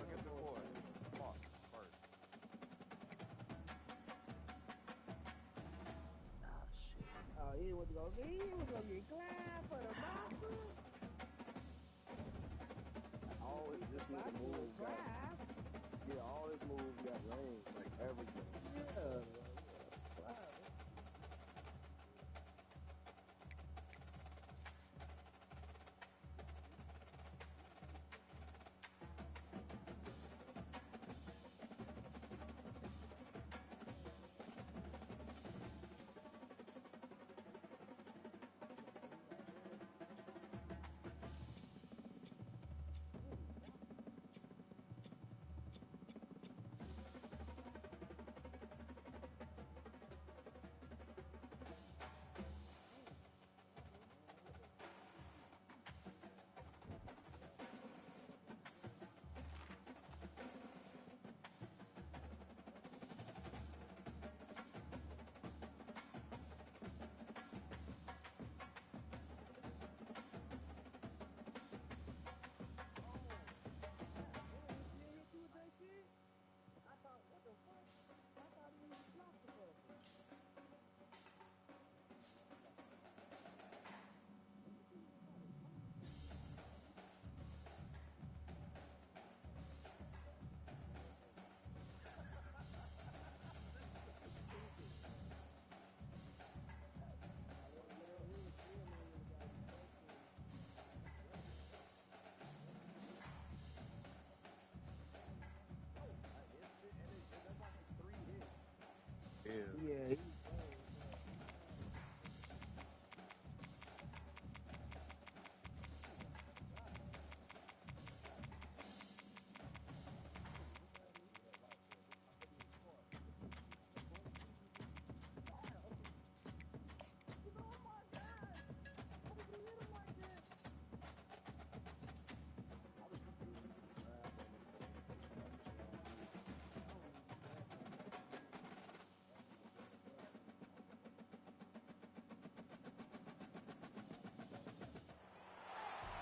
get the boy. Mark first. Oh, shit. Oh, he was going to get clapped for the boxer. All his just his moves got, yeah, all his moves got range, like everything. Yeah. Wow. Yeah.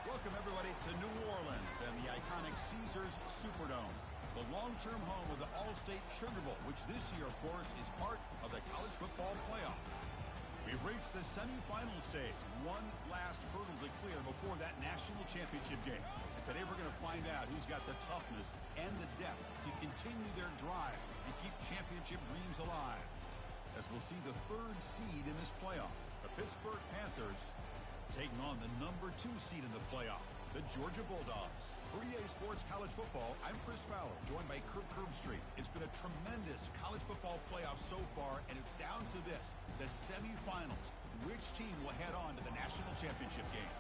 Welcome, everybody, to New Orleans and the iconic Caesars Superdome, the long-term home of the All-State Sugar Bowl, which this year, of course, is part of the college football playoff. We've reached the semifinal stage, one last hurdle to clear before that national championship game. And today we're going to find out who's got the toughness and the depth to continue their drive and keep championship dreams alive. As we'll see the third seed in this playoff, the Pittsburgh Panthers taking on the number 2 seed in the playoff, the Georgia Bulldogs. For EA Sports College Football, I'm Chris Fowler, joined by Kirk Herbstreit. It's been a tremendous college football playoff so far, and it's down to this, the semifinals. Which team will head on to the national championship game?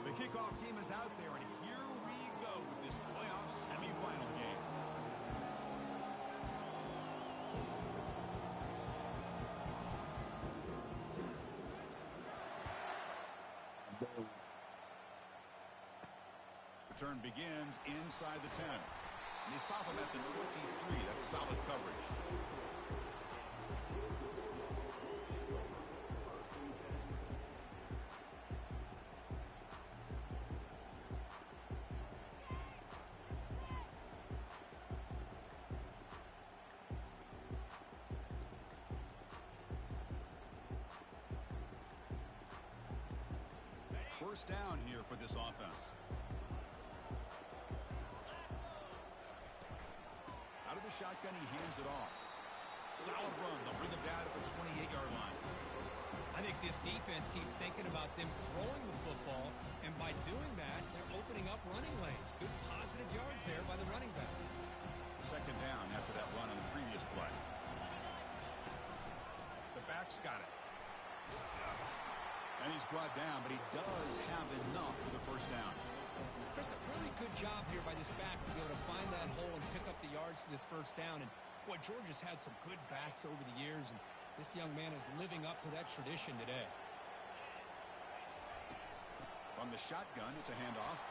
The kickoff team is out there, and here we go with this playoff semifinal game. Return begins inside the 10. And they stop him at the 23. That's solid coverage. First down here for this offense. Out of the shotgun, he hands it off. Solid run. They'll bring him down at the 28-yard line. I think this defense keeps thinking about them throwing the football, and by doing that, they're opening up running lanes. Good positive yards there by the running back. Second down after that run on the previous play. The back's got it. And he's brought down, but he does have enough for the first down. Chris, a really good job here by this back to be able to find that hole and pick up the yardage. yards for this first down. And, boy, Georgia's had some good backs over the years, and this young man is living up to that tradition today. From the shotgun, it's a handoff.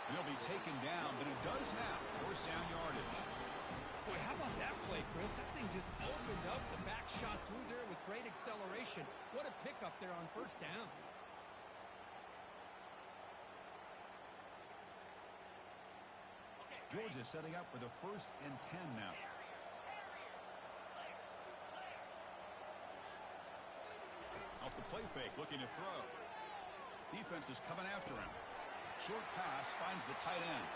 And he'll be taken down, but he does have first down yardage. Boy, how about that play, Chris? That thing just opened up. The back shot through there with great acceleration. What a pickup there on first down. Georgia setting up for the 1st and 10 now. Off the play fake, looking to throw. Defense is coming after him. Short pass finds the tight end.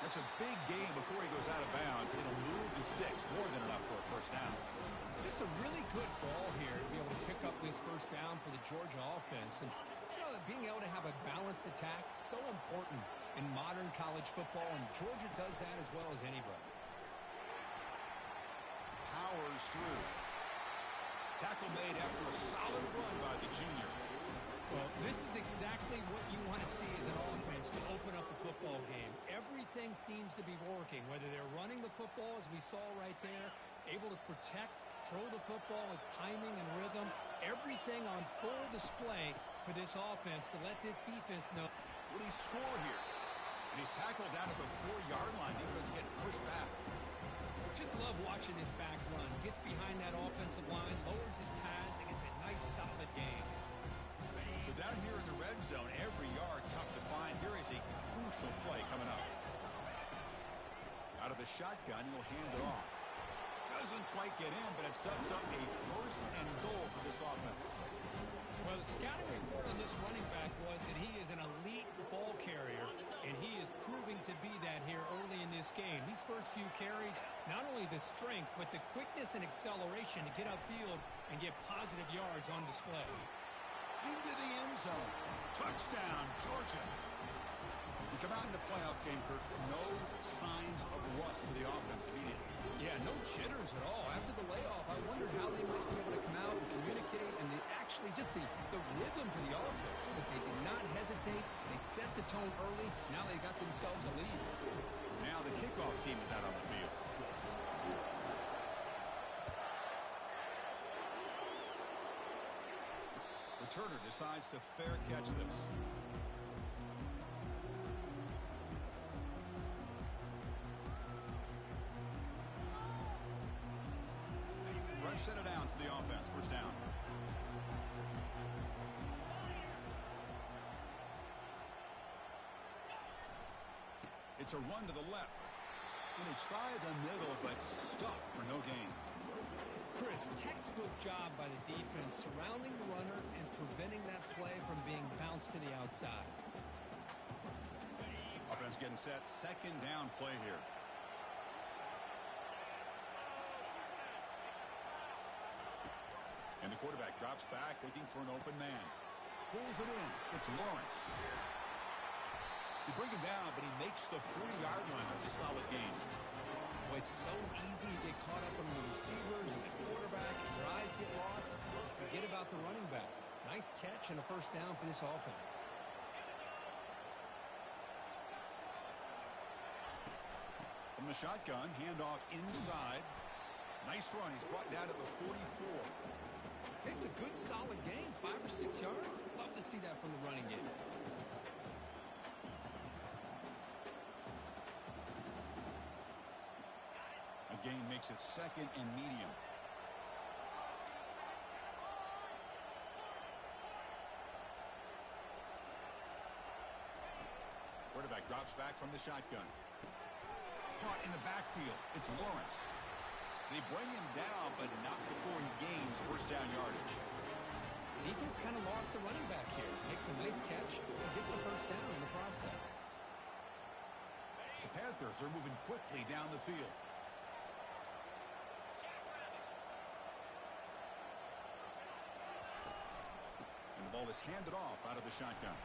That's a big gain before he goes out of bounds. It'll move the sticks more than enough for a first down. Just a really good ball here to be able to pick up this first down for the Georgia offense. And you know, being able to have a balanced attack is so important in modern college football, and Georgia does that as well as anybody. Powers through. Tackle made after a solid run by the junior. Well, this is exactly what you want to see as an offense to open up a football game. Everything seems to be working, whether they're running the football, as we saw right there, able to protect, throw the football with timing and rhythm. Everything on full display for this offense to let this defense know. Will he score here? And he's tackled down at the 4-yard line. Defense getting pushed back. Just love watching this back run. Gets behind that offensive line, lowers his pads, and gets a nice solid gain. So down here in the red zone, every yard tough to find. Here is a crucial play coming up. Out of the shotgun, he'll hand it off. Doesn't quite get in, but it sets up a 1st and goal for this offense. Well, the scouting report on this running back was that he is an elite ball carrier, and he is proving to be that here early in this game. These first few carries, not only the strength, but the quickness and acceleration to get upfield and get positive yards on display. Into the end zone. Touchdown, Georgia. You come out in the playoff game, Kirk, no signs of rust for the offense immediately. Yeah, no jitters at all. After the layoff, I wondered how they might be able to come out and communicate and actually just the rhythm to the offense. But they did not hesitate. They set the tone early. Now they got themselves a lead. Now the kickoff team is out on the field. Returner decides to fair catch this. Fresh set of downs for the offense. First down. It's a run to the left. And they try the middle, but stuck for no gain. Chris, textbook job by the defense surrounding the runner and preventing that play from being bounced to the outside. Offense getting set. Second down play here. And the quarterback drops back looking for an open man. Pulls it in. It's Lawrence. They bring him down, but he makes the 40-yard line. That's a solid gain. Boy, it's so easy to get caught up on the receivers and the quarterback, and your eyes get lost. Forget about the running back. Nice catch and a first down for this offense. From the shotgun, handoff inside. Nice run. He's brought down to the 44. It's a good, solid game. 5 or 6 yards. Love to see that from the running game. Gain makes it second and medium. Quarterback drops back from the shotgun. Caught in the backfield. It's Lawrence. They bring him down, but not before he gains first down yardage. Defense kind of lost the running back here. Makes a nice catch. Gets the first down in the process. The Panthers are moving quickly down the field. The ball is handed off out of the shotgun.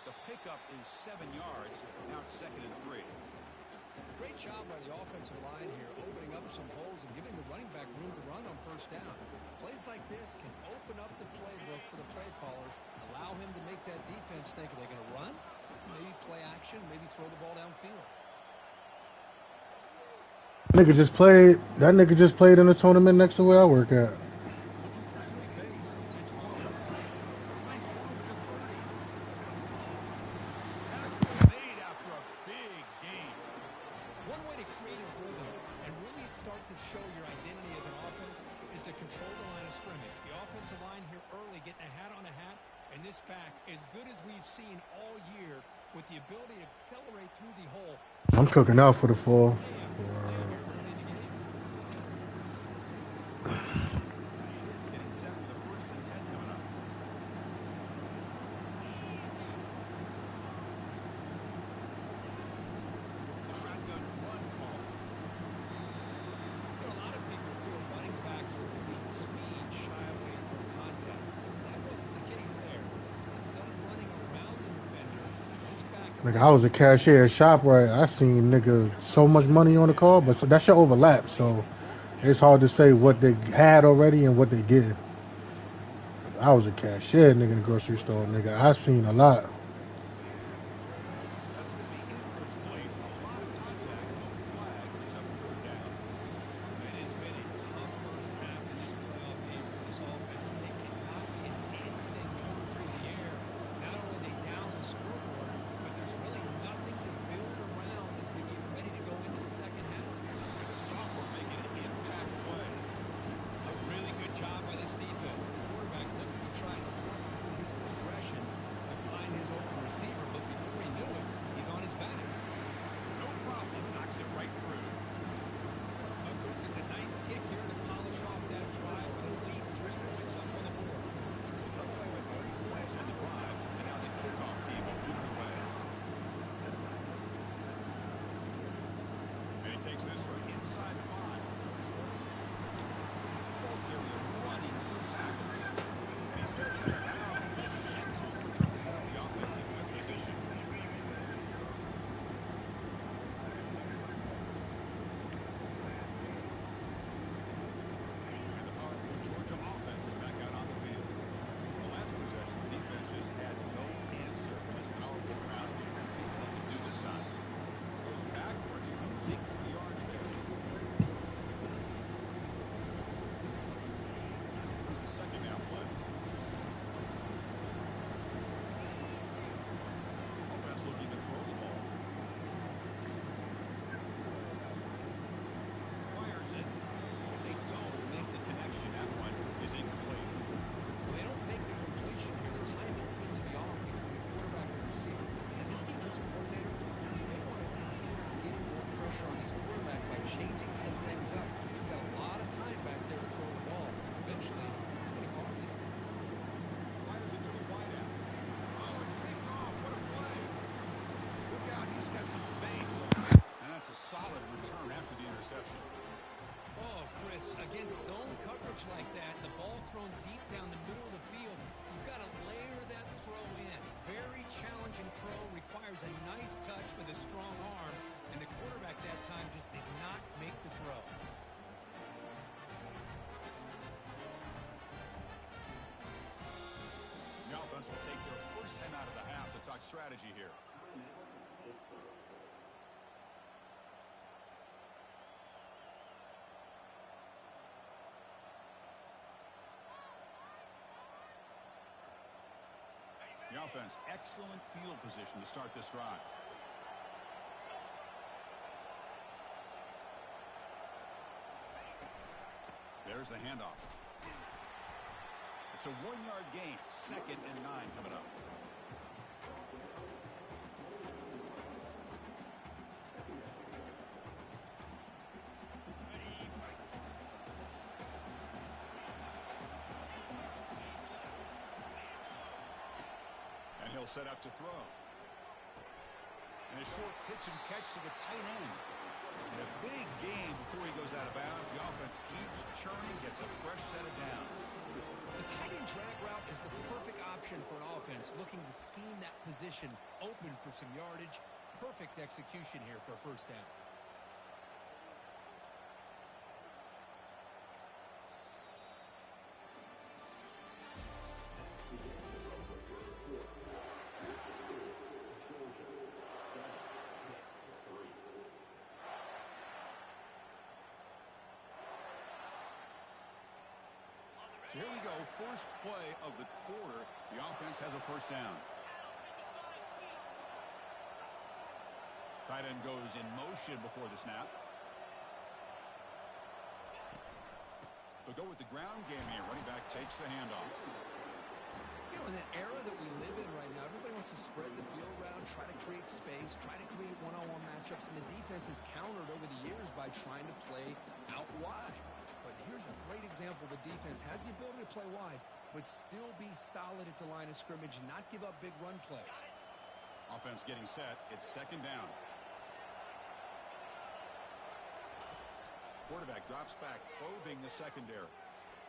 The pickup is 7 yards. Now it's 2nd and 3. Great job by the offensive line here, opening up some holes and giving the running back room to run on first down. Plays like this can open up the playbook for the play caller, allow him to make that defense think, are they going to run? Maybe play action. possession, maybe throw the ball downfield. That nigga just played in a tournament next to where I work at. Looking for some space. It's Willis. Finds room to the 30. Tackle made after a big gain. One way to create a rhythm and really start to show your identity as an offense is to control the line of scrimmage. The offensive line here early getting a hat on a hat, and this back, as good as we've seen all year, with the ability to accelerate through the hole. I'm cooking out for the fall. Getting set for the 1st and 10 coming up. It's a shotgun run call. A lot of people feel running backs with elite speed shy away from contact. That wasn't the case there. Instead of running around the defender, this back... Like I was a cashier at ShopRite. I seen nigga so much money on the call, but that shit overlap, so it's hard to say what they had already and what they get. I was a cashier nigga in the grocery store, nigga. I seen a lot. That's going to be incomplete. A lot of contact. No flag. Brings up 3rd down. It has been a tough first half in this playoff game for this offense. They cannot get anything going through the air. Not only are they down the scoreboard, but there's really nothing to build around as we get ready to go into the second half. And the sophomore making an impact play. A really good job by this defense. The quarterback looked to be trying to work through his progressions to find his open receiver, but before he knew it, he's on his back. No problem. Knocks it right through. Of course, it's a nice kick here to polish off that drive with at least 3 points up on the board. They come away with 3 points on the drive, and now the kickoff team will lead the way. And he takes this from inside the 5. Ball carrier running through tackles. And he steps out of bounds. It's an excellent return to set up the offense in good position. And the powerful Georgia offense is back out on the field. The last possession, the defense just had no answer for this powerful crowd. Let's see what they can do this time. Goes backwards, losing 3 yards there. Here's the second down play. Offense looking to throw the ball. Fires it. But they don't make the connection. That one is incomplete. Well, they don't make the completion here. The timing seemed to be off between the quarterback and the receiver. And this defensive coordinator, he may want to consider getting more pressure on his quarterback by changing some things up. He's got a lot of time back there to throw the ball. Eventually, it's going to cost him. Fires it to the wideout. Oh, it's picked off. What a play. Look out. He's got some space. And that's a solid return after the interception. Oh, Chris, against zone coverage like that, the ball thrown deep down the middle of the field, you've got to layer that throw in. Very challenging throw, requires a nice touch with a strong arm, and the quarterback that time just did not make the throw. The offense will take their first 10 out of the half to talk strategy here. The offense, excellent field position to start this drive. There's the handoff. It's a 1-yard gain. 2nd and 9 coming up. And he'll set up to throw. And a short pitch and catch to the tight end. And a big gain before he goes out of bounds. The offense keeps churning, gets a fresh set of downs. The tight end drag route is the perfect option for an offense looking to scheme that position open for some yardage. Perfect execution here for a first down. So here we go, first play of the quarter. The offense has a first down. Tight end goes in motion before the snap. They'll go with the ground game here. Running back takes the handoff. You know, in the era that we live in right now, everybody wants to spread the field around, try to create space, try to create one-on-one matchups, and the defense has countered over the years by trying to play out wide. But here's a great example. The defense has the ability to play wide, but still be solid at the line of scrimmage, not give up big run plays. Offense getting set. It's second down. Quarterback drops back, probing the secondary.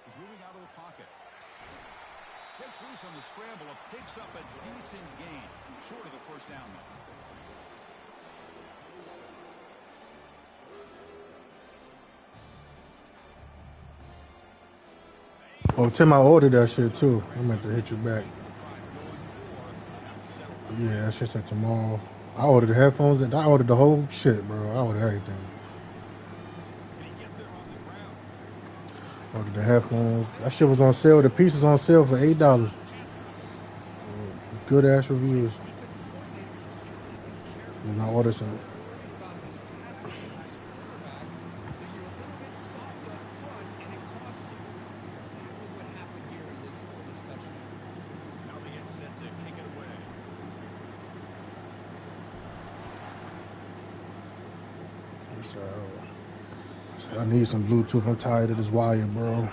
He's moving out of the pocket. Gets loose on the scramble, picks up a decent gain. Short of the first down, though. Oh, Tim, I ordered that shit too. I meant to hit you back. Yeah, that shit said tomorrow. I ordered the headphones and I ordered the whole shit, bro. I ordered everything. Ordered the headphones. That shit was on sale. The piece was on sale for $8. Good ass reviews. And I ordered some. I need some Bluetooth. I'm tired of this wire, bro.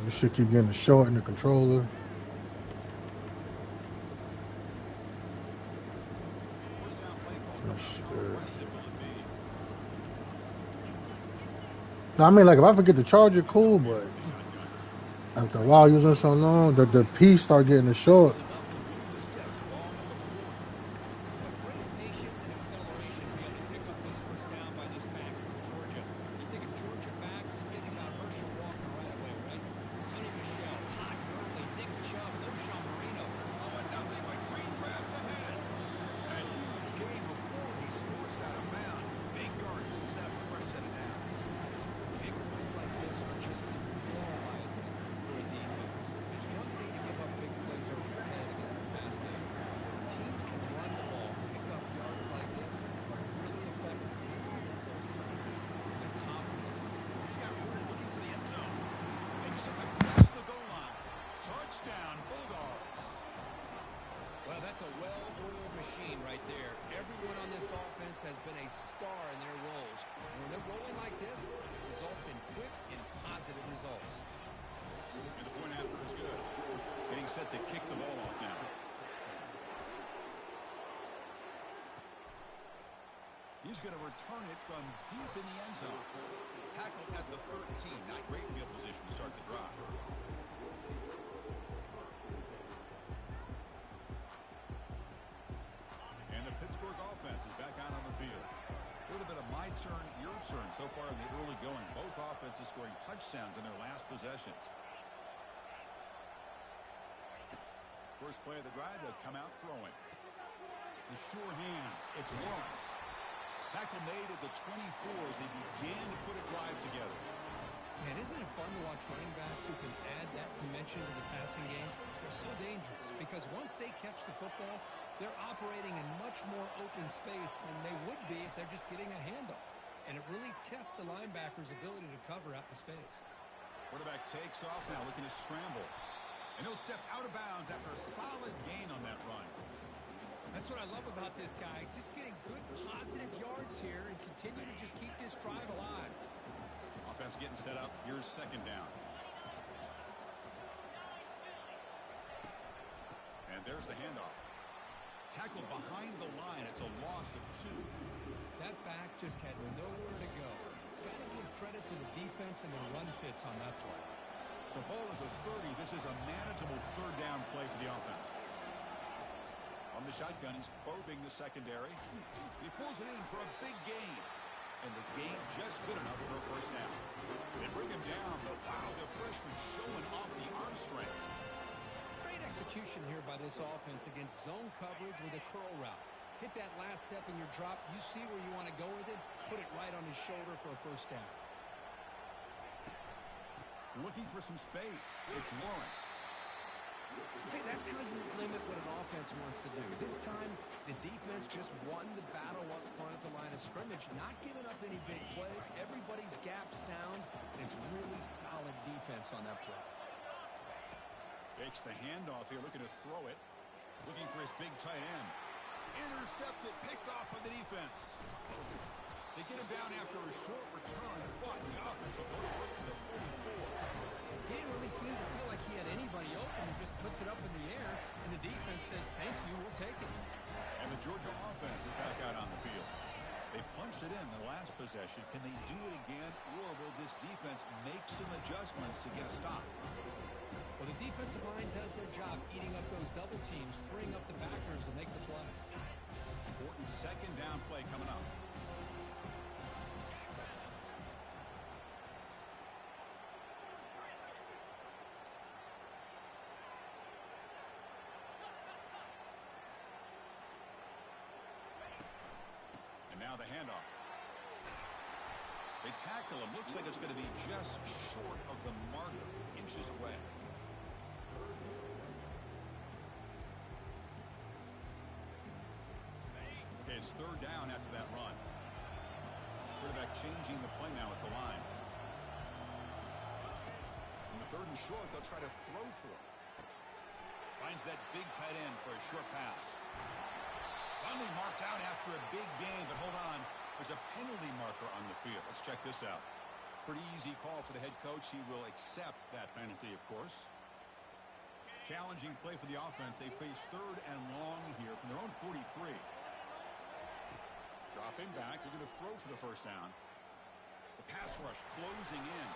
This shit keep getting short in the controller. Oh, shit. I mean, like, if I forget to charge it, cool, but after a while using it so long, the piece start getting short. Has been a star in their roles. And when they're rolling like this, it results in quick and positive results. And the point after is good. Getting set to kick the ball off now. He's going to return it from deep in the end zone. Tackled at the 13. Not great field position to start the drive. Offense is back out on the field. A little bit of my turn, your turn so far in the early going. Both offenses scoring touchdowns in their last possessions. First play of the drive, they'll come out throwing. The sure hands. It's Lawrence. Tackle made at the 24 as they began to put a drive together. Man, isn't it fun to watch running backs who can add that dimension to the passing game? They're so dangerous because once they catch the football, they're operating in much more open space than they would be if they're just getting a handoff. And it really tests the linebacker's ability to cover out in space. Quarterback takes off now, looking to scramble. And he'll step out of bounds after a solid gain on that run. That's what I love about this guy. Just getting good, positive yards here and continue to just keep this drive alive. Offense getting set up. Here's second down. And there's the handoff. Tackled behind the line. It's a loss of 2. That back just had nowhere to go. Got to give credit to the defense and their run fits on that play. So ball at the 30. This is a manageable third down play for the offense. On the shotgun, he's probing the secondary. He pulls it in for a big gain. And the gain just good enough for a first down. They bring him down, but wow, the freshman showing off the arm strength. Great execution here by this offense against zone coverage with a curl route. Hit that last step in your drop. You see where you want to go with it. Put it right on his shoulder for a first down. Looking for some space. It's Lawrence. See, that's how you limit what an offense wants to do. This time, the defense just won the battle up front at the line of scrimmage, not giving up any big plays. Everybody's gap sound, and it's really solid defense on that play. Fakes the handoff here, looking to throw it. Looking for his big tight end. Intercepted, picked off by the defense. They get him down after a short return, but the offense will go to work for the 44. He didn't really seem to feel like he had anybody open. He just puts it up in the air, and the defense says, thank you, we'll take it. And the Georgia offense is back out on the field. They punched it in the last possession. Can they do it again, or will this defense make some adjustments to get a stop? Well, the defensive line does their job eating up those double teams, freeing up the backers to make the play. Important second down play coming up. And now the handoff. They tackle him. Looks like it's going to be just short of the marker, inches away. Okay, it's third down after that run. Quarterback changing the play now at the line. On the third and short, they'll try to throw for it. Finds that big tight end for a short pass. Finally marked out after a big game, but hold on. There's a penalty marker on the field. Let's check this out. Pretty easy call for the head coach. He will accept that penalty, of course. Challenging play for the offense. They face third and long here from their own 43. Dropping back. They're going to throw for the first down. The pass rush closing in.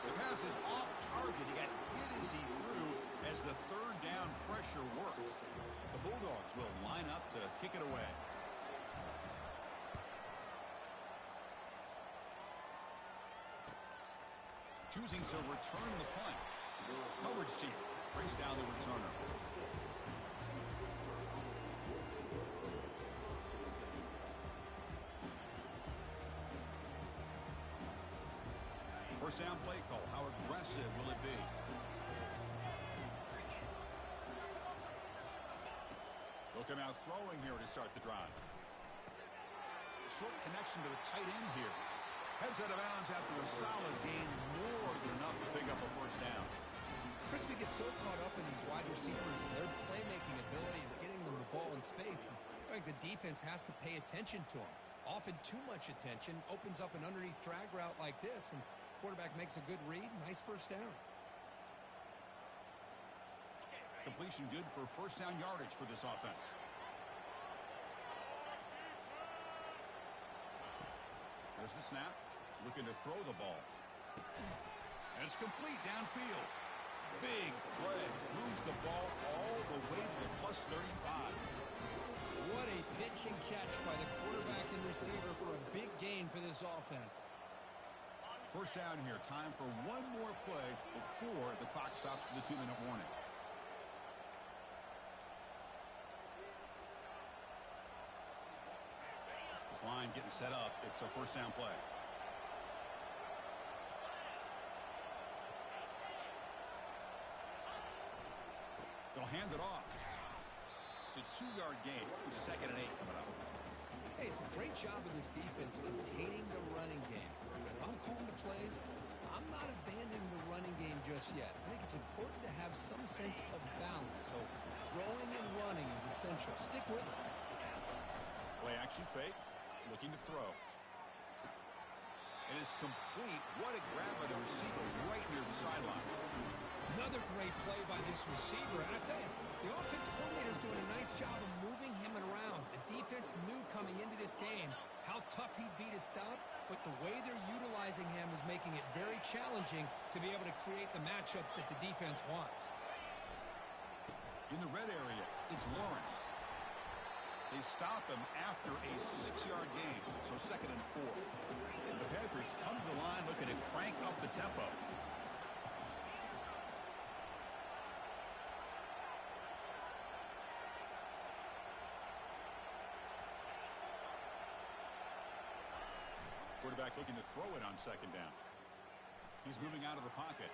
The pass is off target. He got hit as he threw as the third down pressure works. The Bulldogs will line up to kick it away. Choosing to return the punt. Coverage team brings down the returner. First down play call. How aggressive will it be? They'll come out throwing here to start the drive. Short connection to the tight end here. Heads out of bounds after a solid gain, more than enough to pick up a first down. Crispy gets so caught up in these wide receivers, their playmaking ability and getting them the ball in space. I think the defense has to pay attention to them. Often too much attention opens up an underneath drag route like this, and quarterback makes a good read. Nice first down. Completion good for first down yardage for this offense. There's the snap. Looking to throw the ball. And it's complete downfield. Big play. Moves the ball all the way to the +35. What a pitch and catch by the quarterback and receiver for a big gain for this offense. First down here. Time for one more play before the clock stops for the 2-minute warning. This line getting set up. It's a first down play. They'll hand it off. It's a 2-yard gain. Second and 8 coming up. Hey, it's a great job of this defense containing the running game. If I'm calling the plays, I'm not abandoning the running game just yet. I think it's important to have some sense of balance. So throwing and running is essential. Stick with it. Play action fake. Looking to throw. It is complete. What a grab by the receiver right near the sideline. Another great play by this receiver. And I tell you, the offensive coordinator is doing a nice job of moving him around. The defense knew coming into this game how tough he'd be to stop, but the way they're utilizing him is making it very challenging to be able to create the matchups that the defense wants. In the red area, it's Lawrence. They stop him after a 6-yard gain, so second and 4. And the Panthers come to the line looking to crank up the tempo. Quarterback looking to throw it on second down. He's moving out of the pocket.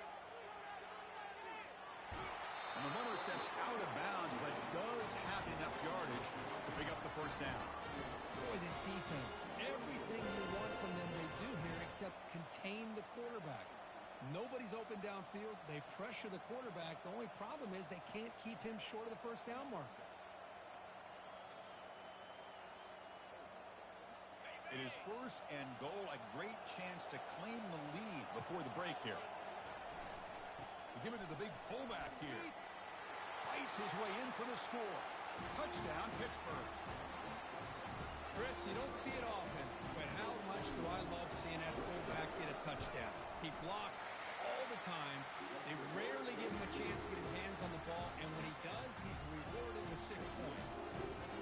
And the runner steps out of bounds, but does have enough yardage to pick up the first down. Boy, this defense, everything you want from them they do here except contain the quarterback. Nobody's open downfield. They pressure the quarterback. The only problem is they can't keep him short of the first down marker. It is first and goal, a great chance to claim the lead before the break here. We give it to the big fullback here. Fights his way in for the score. Touchdown, Pittsburgh. Chris, you don't see it often, but how much do I love seeing that fullback get a touchdown? He blocks all the time. They rarely give him a chance to get his hands on the ball, and when he does, he's rewarded with 6 points.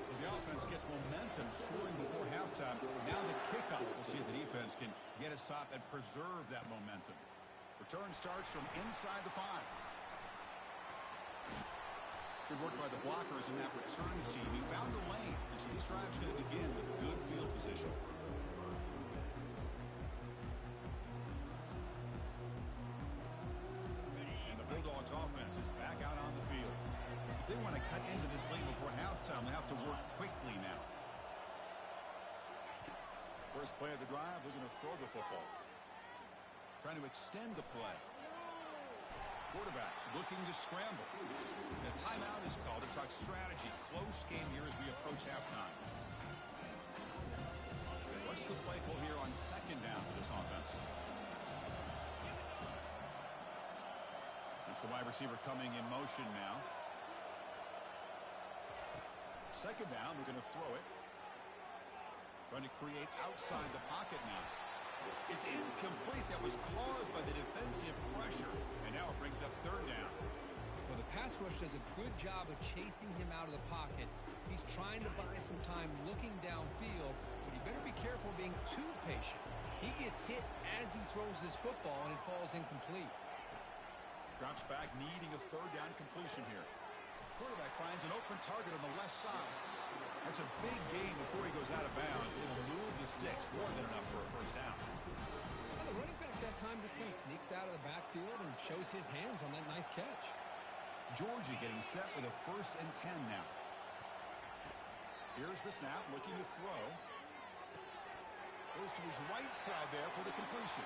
So the offense gets momentum, scoring before halftime. Now the kickoff. We'll see if the defense can get a stop and preserve that momentum. Return starts from inside the 5. Good work by the blockers in that return team. He found a lane, and so this drive's going to begin with good field position. And the Bulldogs offense is back out on the field. If they want to cut into this lead before halftime, they have to work quickly now. First play of the drive, they're going to throw the football. Trying to extend the play. Quarterback looking to scramble. A timeout is called to talk strategy. Close game here as we approach halftime. What's the play call here on second down for this offense? It's the wide receiver coming in motion now. Second down, we're going to throw it. Trying to create outside the pocket now. It's incomplete. That was caused by the defensive pressure. And now it brings up third down. Well, the pass rush does a good job of chasing him out of the pocket. He's trying to buy some time looking downfield, but he better be careful being too patient. He gets hit as he throws this football, and it falls incomplete. Drops back, needing a third down completion here. Quarterback finds an open target on the left side. That's a big gain before he goes out of bounds. It'll move the sticks, more than enough for a first down. Well, the running back that time just kind of sneaks out of the backfield and shows his hands on that nice catch. Georgia getting set with a 1st and 10 now. Here's the snap, looking to throw. Goes to his right side there for the completion.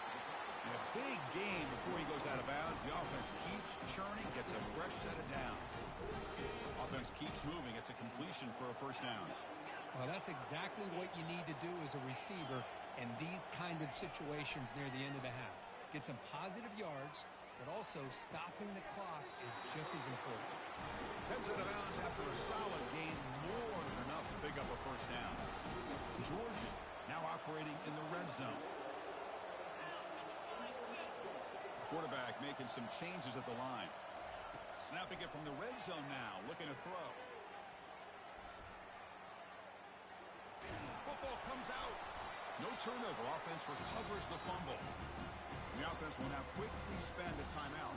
And a big gain before he goes out of bounds. The offense keeps churning, gets a fresh set of downs. Offense keeps moving. It's a completion for a first down. Well, that's exactly what you need to do as a receiver in these kind of situations near the end of the half. Get some positive yards, but also stopping the clock is just as important. Heads out of bounds after a solid gain, more than enough to pick up a first down. Georgia now operating in the red zone. Quarterback making some changes at the line. Snapping it from the red zone now, looking to throw. Football comes out. No turnover. Offense recovers the fumble. And the offense will now quickly spend a timeout.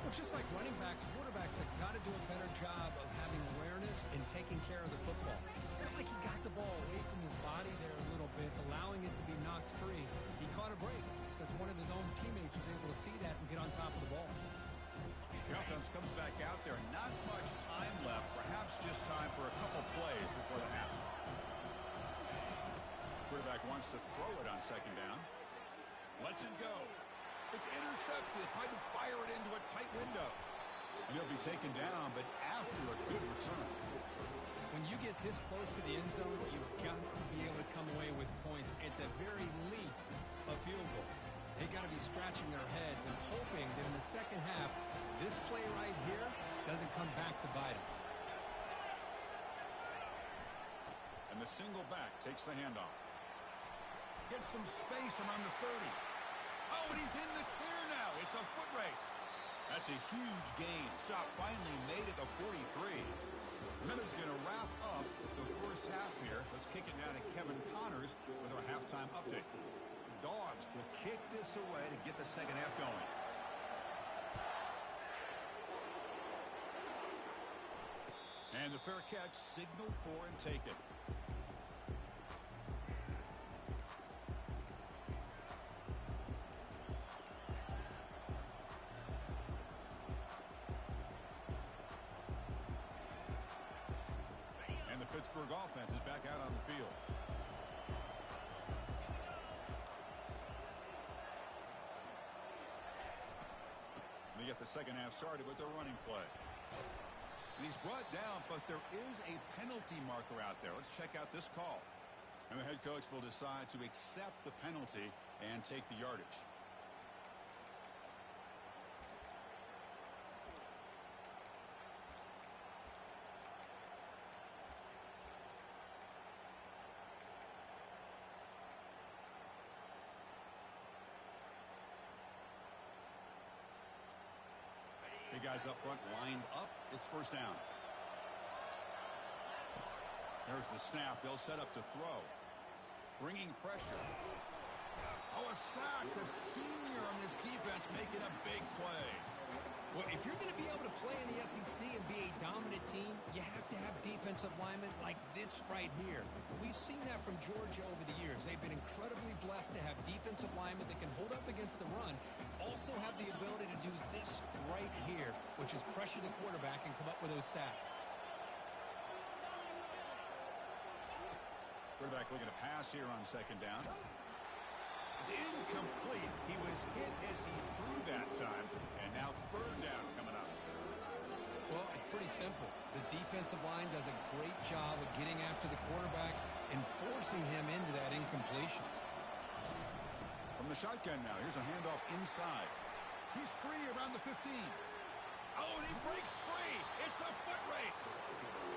Well, just like running backs, quarterbacks have got to do a better job of having awareness and taking care of the football. Felt like he got the ball away from his body there a little bit, allowing it to be knocked free. He caught a break because one of his own teammates was able to see that and get on top of the ball. The offense comes back out there. Not much time left. Perhaps just time for a couple plays before the half. Quarterback wants to throw it on second down. Lets it go. It's intercepted. Tried to fire it into a tight window. And he'll be taken down, but after a good return. When you get this close to the end zone, you've got to be able to come away with points. At the very least, a field goal. They got to be scratching their heads and hoping that in the second half, this play right here doesn't come back to bite them. And the single back takes the handoff. Gets some space around the 30. Oh, and he's in the clear now. It's a foot race. That's a huge gain. Stop finally made at the 43. Minutes going to wrap up the first half here. Let's kick it now to Kevin Connors with our halftime update. The Dogs will kick this away to get the second half going. And the fair catch signaled for and taken. Pittsburgh offense is back out on the field. They get the second half started with their running play. And he's brought down, but there is a penalty marker out there. Let's check out this call. And the head coach will decide to accept the penalty and take the yardage. The guys up front lined up. It's first down. There's the snap. They'll set up to throw. Bringing pressure. Oh, a sack. The senior on this defense making a big play. Well, if you're going to be able to play in the SEC and be a dominant team, you have to have defensive linemen like this right here. We've seen that from Georgia over the years. They've been incredibly blessed to have defensive linemen that can hold up against the run, also have the ability to do this right here, which is pressure the quarterback and come up with those sacks. Quarterback looking to pass here on second down. It's incomplete. He was hit as he threw that time. And now third down coming up. Well, it's pretty simple. The defensive line does a great job of getting after the quarterback and forcing him into that incompletion. From the shotgun now. Here's a handoff inside. He's free around the 15. Oh, and he breaks free. It's a foot race.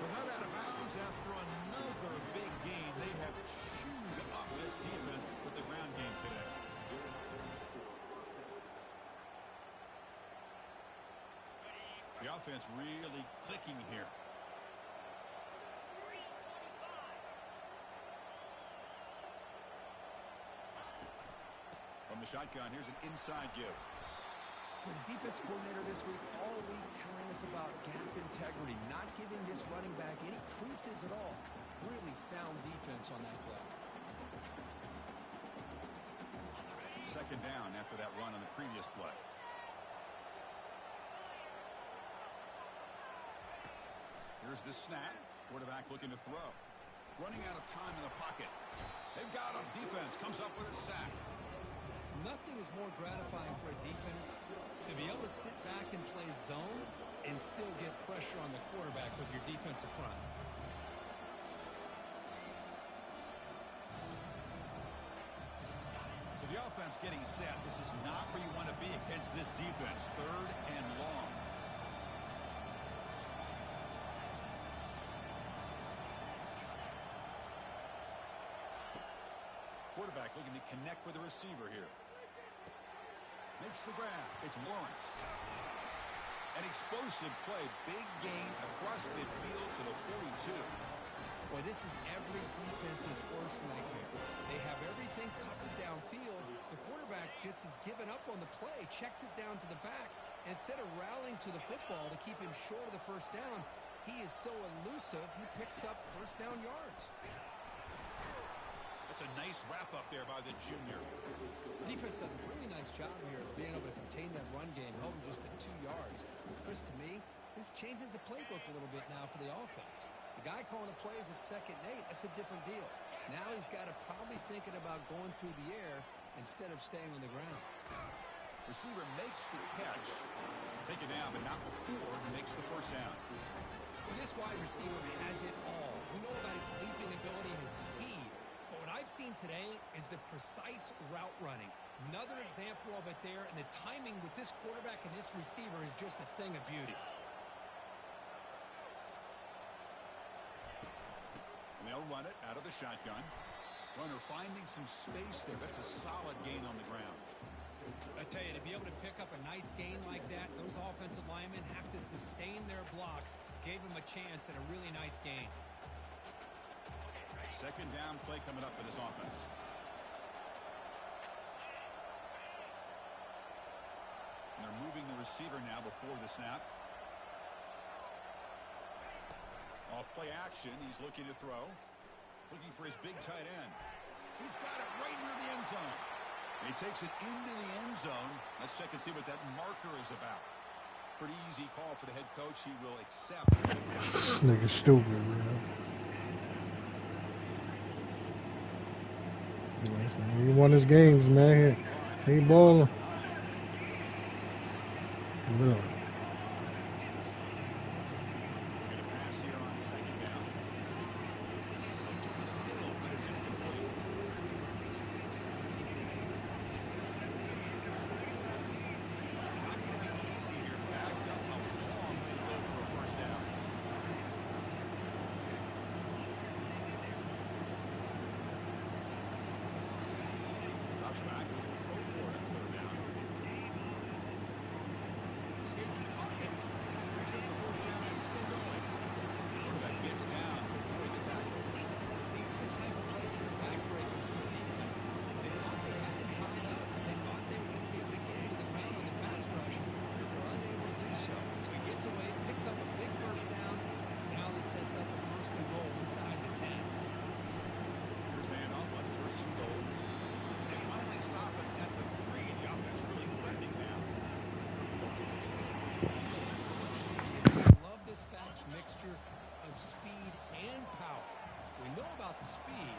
But head out of bounds after another big gain. They have chewed up this defense with the ground game today. The offense really clicking here. From the shotgun, here's an inside give. Well, the defense coordinator this week all week telling us about gap integrity, not giving this running back any creases at all. Really sound defense on that play. Second down after that run on the previous play. Here's the snap. Quarterback looking to throw. Running out of time in the pocket. They've got him. Defense comes up with a sack. Nothing is more gratifying for a defense to be able to sit back and play zone and still get pressure on the quarterback with your defensive front. So the offense getting set. This is not where you want to be against this defense. Third and long. Quarterback looking to connect with the receiver here. Makes the grab. It's Lawrence. An explosive play. Big gain across midfield to the 42. Boy, this is every defense's worst nightmare. They have everything covered downfield. The quarterback just has given up on the play, checks it down to the back. And instead of rallying to the football to keep him short of the first down, he is so elusive, he picks up first down yards. That's a nice wrap-up there by the junior. Defense does a really nice job here of being able to contain that run game, held him just to 2 yards. Chris, to me, this changes the playbook a little bit now for the offense. The guy calling the plays at 2nd and 8, that's a different deal. Now he's got to probably thinking about going through the air instead of staying on the ground. Receiver makes the catch. Taken down, but not before he makes the first down. Well, this wide receiver has it all. We know about his leaping ability and his speed. But what I've seen today is the precise route running. Another example of it there, and the timing with this quarterback and this receiver is just a thing of beauty. And they'll run it out of the shotgun. Runner finding some space there. That's a solid gain on the ground. I tell you, to be able to pick up a nice gain like that, those offensive linemen have to sustain their blocks. Gave them a chance at a really nice gain. Second down play coming up for this offense. And they're moving the receiver now before the snap. Off play action. He's looking to throw. Looking for his big tight end. He's got it right near the end zone. And he takes it into the end zone. Let's check and see what that marker is about. Pretty easy call for the head coach. He will accept. This nigga's stupid, man. Listen, he won his games, man. He ain't balling. Really. Looking to pass here on second down. Looked over the middle, but it's incomplete. Not going to be easy here. Backed up a long way to go for a first down. Drops back, looking to throw for it on third down. Escapes the pocket. Brings up the first down and still going. Quarterback gets down during the tackle. These are the type of plays that are backbreakers for the defense. They thought they had been tied up. They thought they were going to be able to get into the ground on the pass rush, but they're unable to do so. So he gets away, picks up a big first down. Now this sets up a first and goal inside the 10. Here's the handoff on first and goal. They finally stop it at the 3. The offense really threatening now. I love this back's mixture of speed and power. We know about the speed,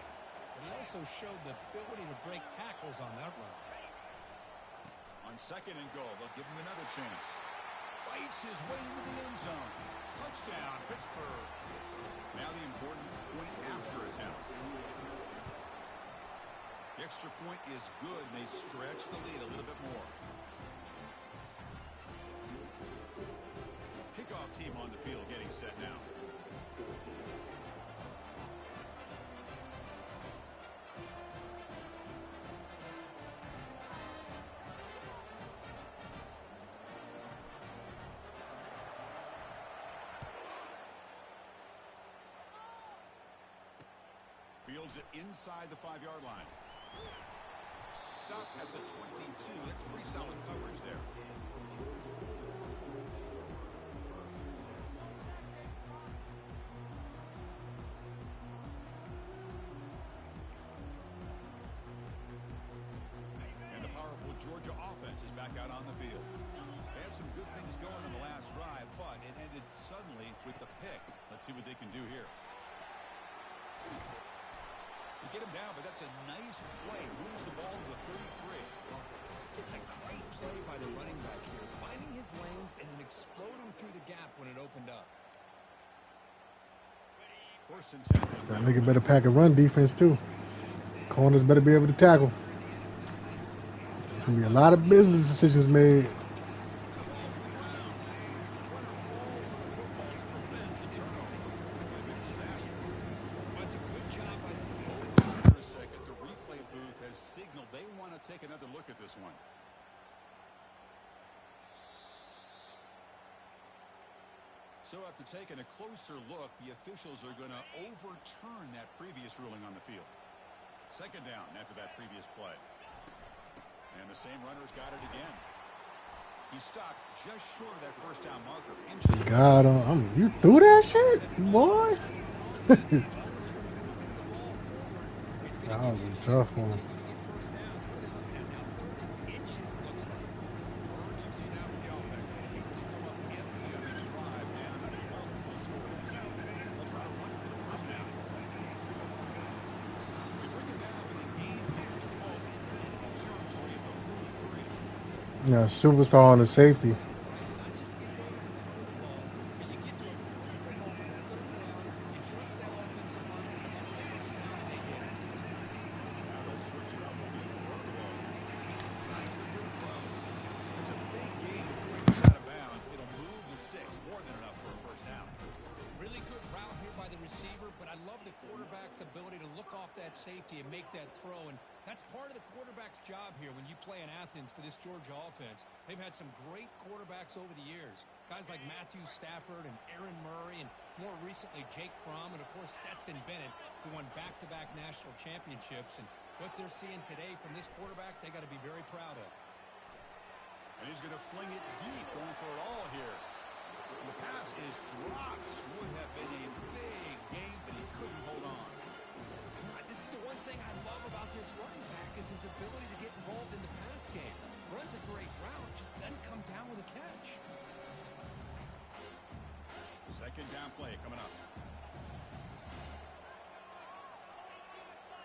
but he also showed the ability to break tackles on that run. On second and goal, they'll give him another chance. Fights his way into the end zone. Touchdown, Pittsburgh. Now the important point after attempt. The extra point is good, and they stretch the lead a little bit more. Kickoff team on the field getting set now. Fields it inside the 5-yard line. Stop at the 22. That's pretty solid coverage there. And the powerful Georgia offense is back out on the field. They had some good things going in the last drive, but it ended suddenly with the pick. Let's see what they can do here. You get him down, but that's a nice play. Moves the ball to the 33. Just a great play by the running back here, finding his lanes and then exploding through the gap when it opened up. First and 10. That nigga better pack a run defense too. Corners better be able to tackle. There's gonna be a lot of business decisions made. Signal they want to take another look at this one. So after taking a closer look, the officials are going to overturn that previous ruling on the field. Second down after that previous play. And the same runner's got it again. He stopped just short of that first down marker. God, you threw that shit, boy? That was a tough one. Yeah, superstar on the safety. Ability to look off that safety and make that throw, and that's part of the quarterback's job here when you play in Athens for this Georgia offense. They've had some great quarterbacks over the years, guys like Matthew Stafford and Aaron Murray, and more recently Jake Fromm, and of course Stetson Bennett, who won back-to-back national championships. And what they're seeing today from this quarterback, they got to be very proud of. And he's going to fling it deep, going for it all here. And the pass is dropped. Would have been a big game, but he couldn't hold on. This is the one thing I love about this running back is his ability to get involved in the pass game. Runs a great route, just doesn't come down with a catch. Second down play coming up.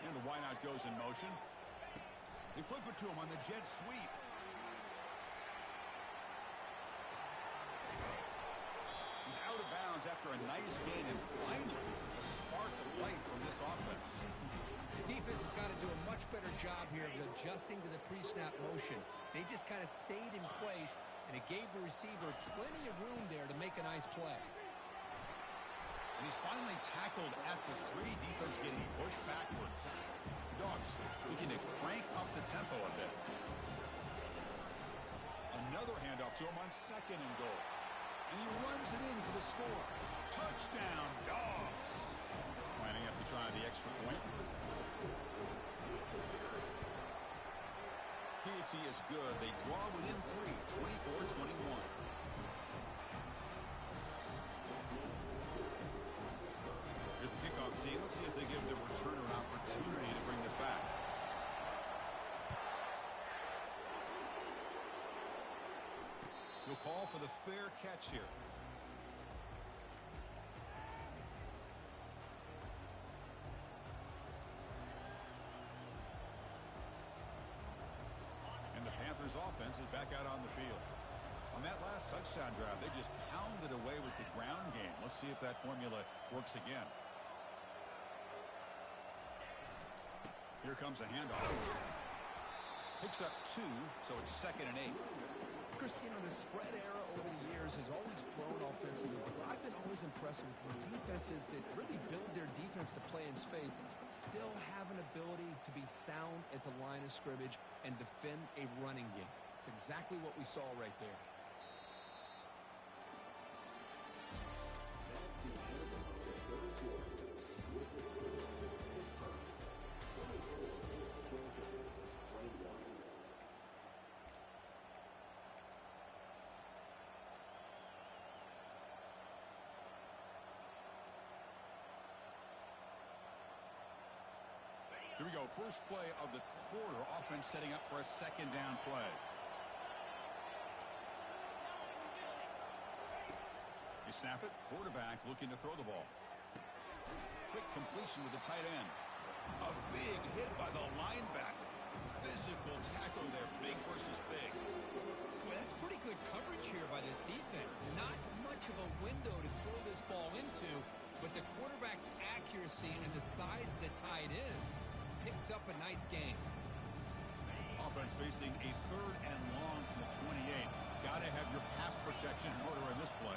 And the wideout goes in motion. They flip it to him on the jet sweep. He's out of bounds after a nice gain, and finally a spark of life from this offense. The defense has got to do a much better job here of adjusting to the pre-snap motion. They just kind of stayed in place, and it gave the receiver plenty of room there to make a nice play. And he's finally tackled at the 3. Defense getting pushed backwards. Dogs looking to crank up the tempo a bit. Another handoff to him on 2nd and goal. And he runs it in for the score. Touchdown, Dogs. Lining up to try the extra point. PAT is good. They draw within 3, 24-21. Here's the kickoff team. Let's see if they give the returner an opportunity to bring this back. He'll call for the fair catch here. And the Panthers offense is back out on the field. On that last touchdown drive, they just pounded away with the ground game. Let's see if that formula works again. Here comes a handoff. Picks up 2, so it's 2nd and 8. Chris, you know, the spread era over the years has always grown offensively, but I've been always impressed with defenses that really build their defense to play in space, still have an ability to be sound at the line of scrimmage and defend a running game. It's exactly what we saw right there. Here we go. First play of the quarter. Offense setting up for a 2nd down play. They snap it. Quarterback looking to throw the ball. Quick completion to the tight end. A big hit by the linebacker. Physical tackle there. Big versus big. Well, that's pretty good coverage here by this defense. Not much of a window to throw this ball into, but the quarterback's accuracy and the size of the tight end picks up a nice gain. Offense facing a 3rd and long from the 28. Got to have your pass protection in order in this play.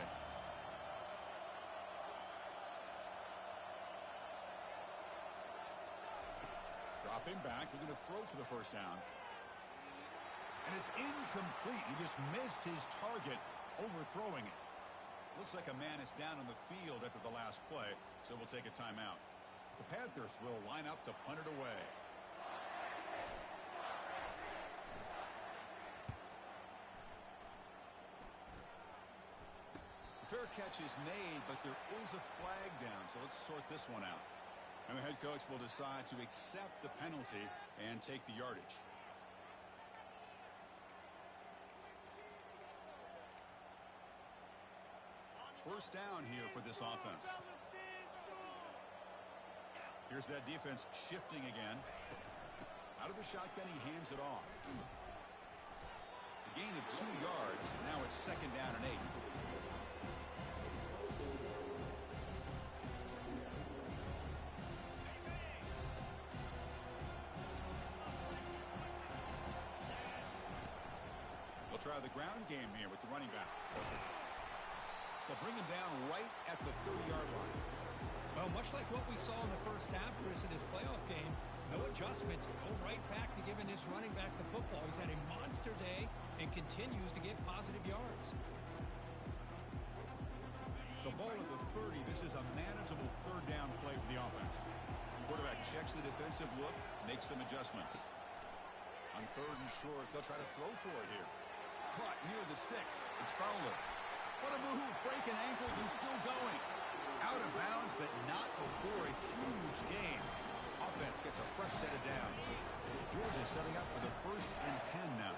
Dropping back, looking to throw for the first down. And it's incomplete. He just missed his target, overthrowing it. Looks like a man is down on the field after the last play, so we'll take a timeout. The Panthers will line up to punt it away. The fair catch is made, but there is a flag down, so let's sort this one out. And the head coach will decide to accept the penalty and take the yardage. First down here for this offense. Here's that defense shifting again. Out of the shotgun, he hands it off. A gain of 2 yards. Now it's 2nd down and 8. They'll try the ground game here with the running back. They'll bring him down right at the 30-yard line. Well, much like what we saw in the first half, Chris, in this playoff game, no adjustments. Go right back to giving this running back the football. He's had a monster day and continues to get positive yards. So ball at the 30. This is a manageable 3rd down play for the offense. Quarterback checks the defensive look, makes some adjustments. On 3rd and short, they'll try to throw for it here. Caught near the sticks. It's Fowler. What a move, breaking ankles and still going. Out of bounds, but not before a huge gain. Offense gets a fresh set of downs. Georgia setting up for the 1st and 10 now.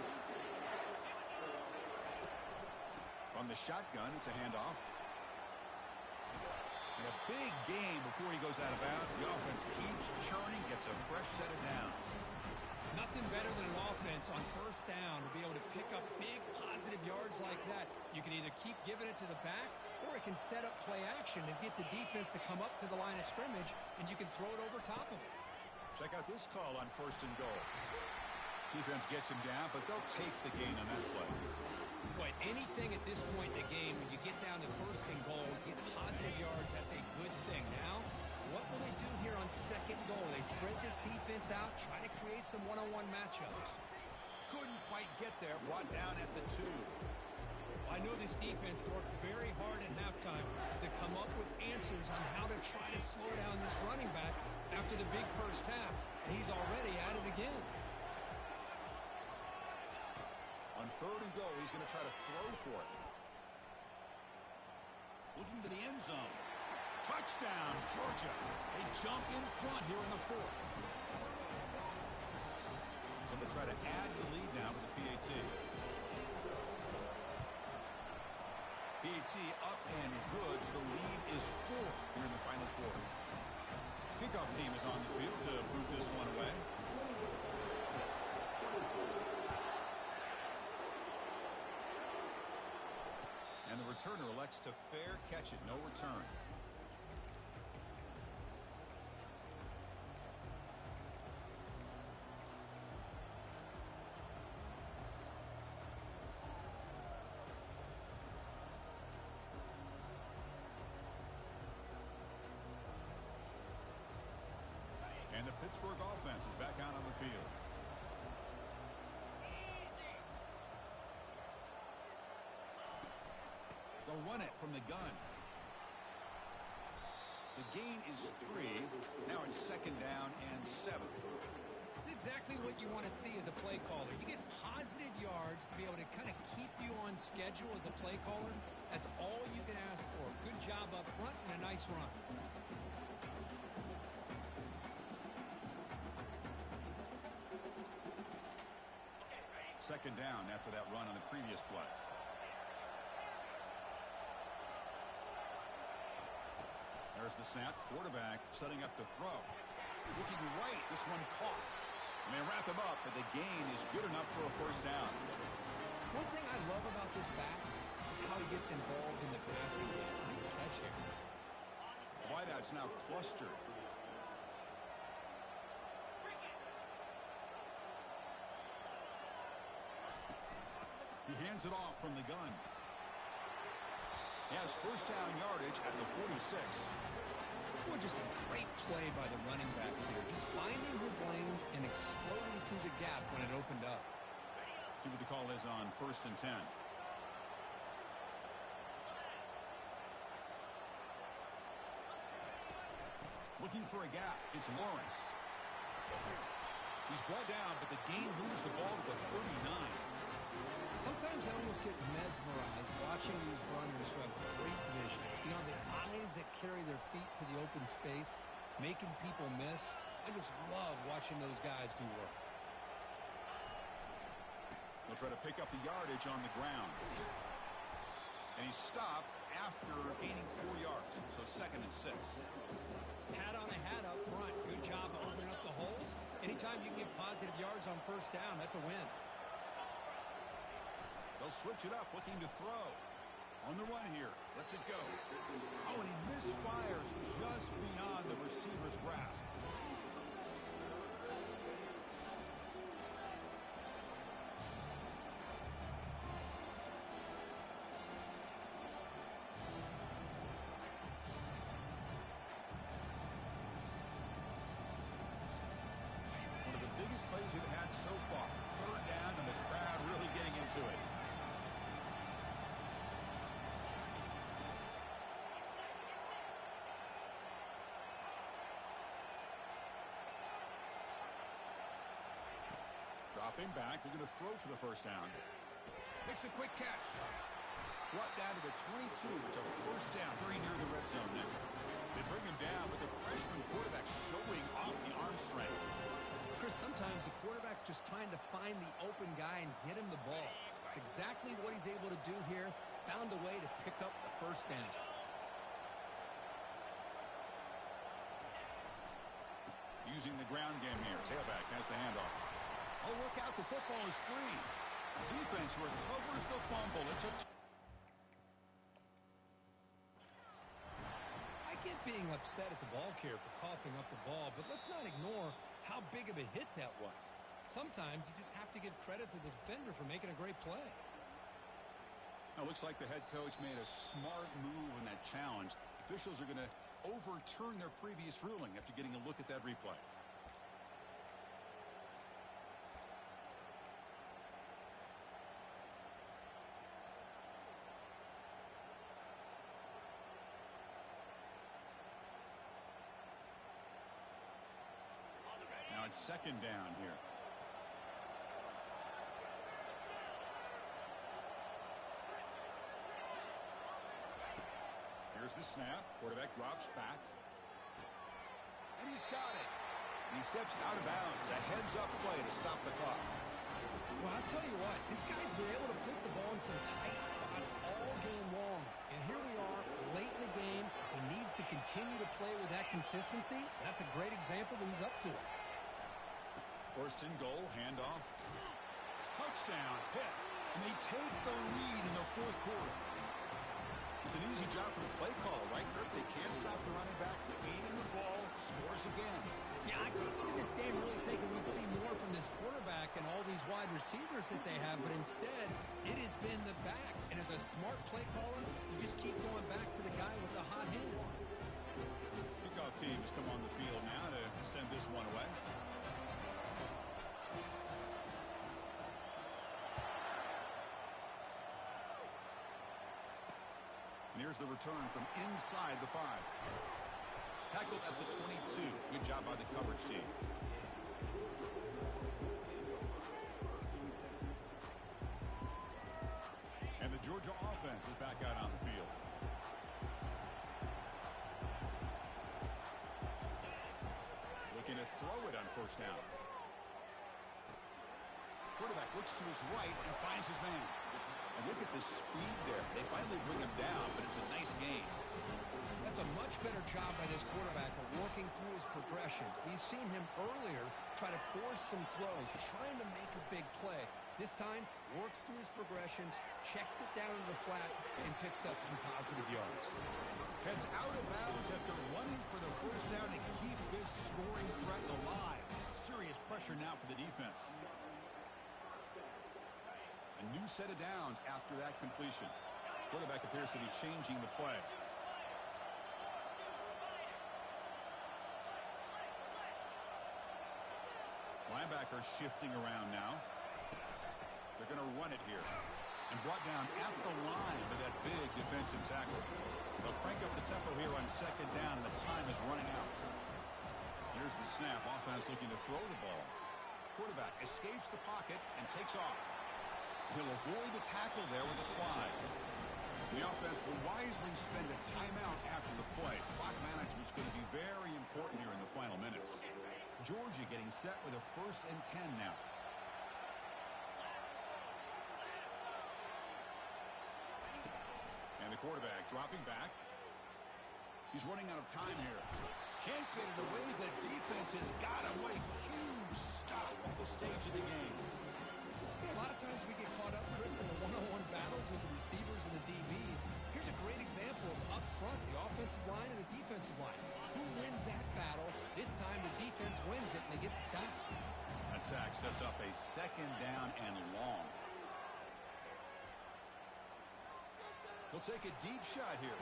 From the shotgun, it's a handoff. And a big game before he goes out of bounds. The offense keeps churning, gets a fresh set of downs. Nothing better than an offense on first down to be able to pick up big positive yards like that. You can either keep giving it to the back, or it can set up play action and get the defense to come up to the line of scrimmage, and you can throw it over top of it. Check out this call on 1st and goal. Defense gets him down, but they'll take the gain on that play. But anything at this point in the game, when you get down to 1st and goal, get positive yards, that's a good thing. Now, what will they do here on 2nd and goal? They spread this defense out, try to create some one-on-one matchups. Couldn't quite get there, brought down at the 2. I know this defense worked very hard at halftime to come up with answers on how to try to slow down this running back after the big first half, and he's already at it again. On 3rd and goal, he's going to try to throw for it. Looking to the end zone. Touchdown, Georgia. They jump in front here in the 4th. Going to try to add the lead now with the PAT. PAT up and good. So the lead is 4 here in the final quarter. Kickoff team is on the field to boot this one away. And the returner elects to fair catch it. No return. And the Pittsburgh offense is back out on the field. They'll run it from the gun. The gain is 3. Now it's 2nd down and 7. It's exactly what you want to see as a play caller. You get positive yards to be able to kind of keep you on schedule as a play caller. That's all you can ask for. Good job up front and a nice run. 2nd down after that run on the previous play. There's the snap. Quarterback setting up to throw. Looking right. This one caught. And they wrap him up, but the gain is good enough for a 1st down. One thing I love about this back is how he gets involved in the passing game. Nice catch here. Wideout's now clustered. He hands it off from the gun. He has 1st down yardage at the 46. Well, just a great play by the running back here. Just finding his lanes and exploding through the gap when it opened up. See what the call is on 1st and 10. Looking for a gap. It's Lawrence. He's brought down, but the gain moves the ball to the 39. Sometimes I almost get mesmerized watching these runners who have great vision. You know, the eyes that carry their feet to the open space, making people miss. I just love watching those guys do work. They'll try to pick up the yardage on the ground. And he stopped after gaining 4 yards. So 2nd and 6. Hat on a hat up front. Good job of opening up the holes. Anytime you can get positive yards on 1st down, that's a win. They'll switch it up, looking to throw. On the run here. Lets it go. Oh, and he misfires just beyond the receiver's grasp. One of the biggest plays we've had so far. 3rd down, and the crowd really getting into it. Dropping back, they're going to throw for the 1st down. Makes a quick catch. Brought down to the 22. It's a 1st down, very near the red zone now. They bring him down, but the freshman quarterback showing off the arm strength. Chris, sometimes the quarterback's just trying to find the open guy and get him the ball. It's exactly what he's able to do here. Found a way to pick up the 1st down. using the ground game here. Tailback has the handoff. Oh, look out. The football is free. Defense recovers the fumble. It's a... I get being upset at the ball carrier for coughing up the ball, but let's not ignore how big of a hit that was. Sometimes you just have to give credit to the defender for making a great play. Now, looks like the head coach made a smart move in that challenge. Officials are going to overturn their previous ruling after getting a look at that replay. Now it's second down here. Here's the snap. Quarterback drops back. And he's got it. And he steps out of bounds. A heads-up play to stop the clock. Well, I'll tell you what, this guy's been able to put the ball in some tight spots all game long. And here we are, late in the game. He needs to continue to play with that consistency. That's a great example that he's up to it. First and goal, handoff. Touchdown, hit. And they take the lead in the fourth quarter. It's an easy job for the play caller, right, Kirk? They can't stop the running back. Feeding the ball, scores again. Yeah, I came into this game really thinking we'd see more from this quarterback and all these wide receivers that they have, but instead, it has been the back. And as a smart play caller, you just keep going back to the guy with the hot hand. Kickoff team has come on the field now to send this one away. Here's the return from inside the 5. Tackled at the 22. Good job by the coverage team. And the Georgia offense is back out on the field. Looking to throw it on first down. Quarterback looks to his right and finds his man. And look at the speed there. They finally bring him down, but it's a nice game. That's a much better job by this quarterback of working through his progressions. We've seen him earlier try to force some throws, trying to make a big play. This time, works through his progressions, checks it down to the flat, and picks up some positive yards. Heads out of bounds after running for the first down to keep this scoring threat alive. Serious pressure now for the defense. A new set of downs after that completion. Quarterback appears to be changing the play. Linebacker shifting around now. They're going to run it here. And brought down at the line with that big defensive tackle. They'll crank up the tempo here on second down. The time is running out. Here's the snap. Offense looking to throw the ball. Quarterback escapes the pocket and takes off. He'll avoid the tackle there with a slide. The offense will wisely spend a timeout after the play. Clock management is going to be very important here in the final minutes. Georgia getting set with a 1st and 10 now. And the quarterback dropping back. He's running out of time here. Can't get it away. The defense has got away. Huge stop at the stage of the game. A lot of times we get caught up, Chris, in the one-on-one battles with the receivers and the DBs. Here's a great example of up front, the offensive line and the defensive line. Who wins that battle? This time the defense wins it, and they get the sack. That sack sets up a second down and long. He'll take a deep shot here.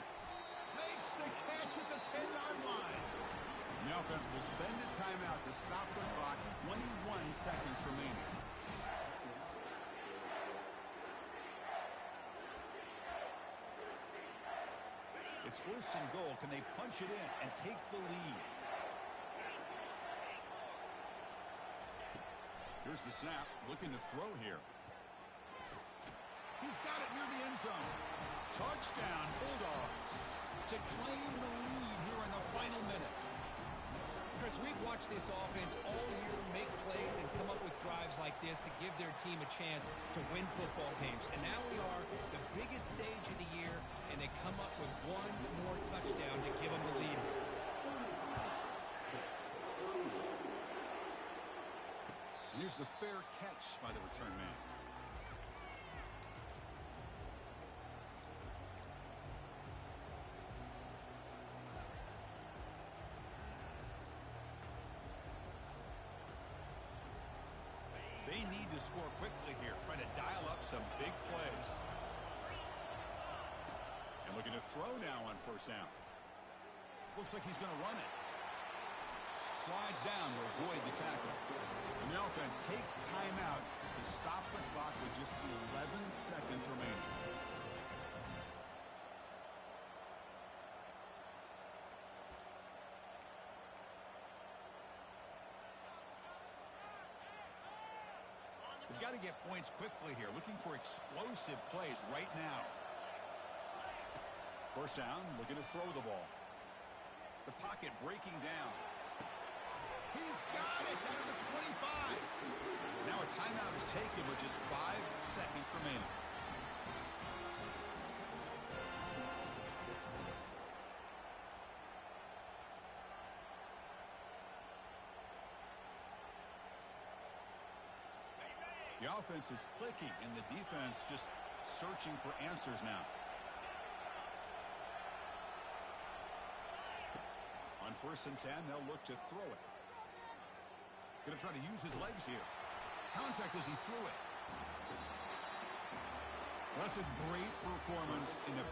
Makes the catch at the 10-yard line. The offense will spend a timeout to stop the clock. 21 seconds remaining. It's 1st and goal. Can they punch it in and take the lead? Here's the snap. Looking to throw here. He's got it near the end zone. Touchdown, Bulldogs, to claim the lead here in the final minute. Chris, we've watched this offense all year make plays and come up with drives like this to give their team a chance to win football games. And now we are the biggest stage of the year, and they come up with one more touchdown to give them the lead. Here's the fair catch by the return man. They need to score quickly here, trying to dial up some big plays. And looking to throw now on first down. Looks like he's going to run it. Slides down to avoid the tackle. And the offense takes timeout to stop the clock with just 11 seconds remaining. We've got to get points quickly here, looking for explosive plays right now. First down, looking to throw the ball. The pocket breaking down. He's got it down to the 25. Now a timeout is taken with just 5 seconds remaining. The offense is clicking and the defense just searching for answers now. On 1st and 10, they'll look to throw it. Going to try to use his legs here. Contact as he threw it. That's a great performance in a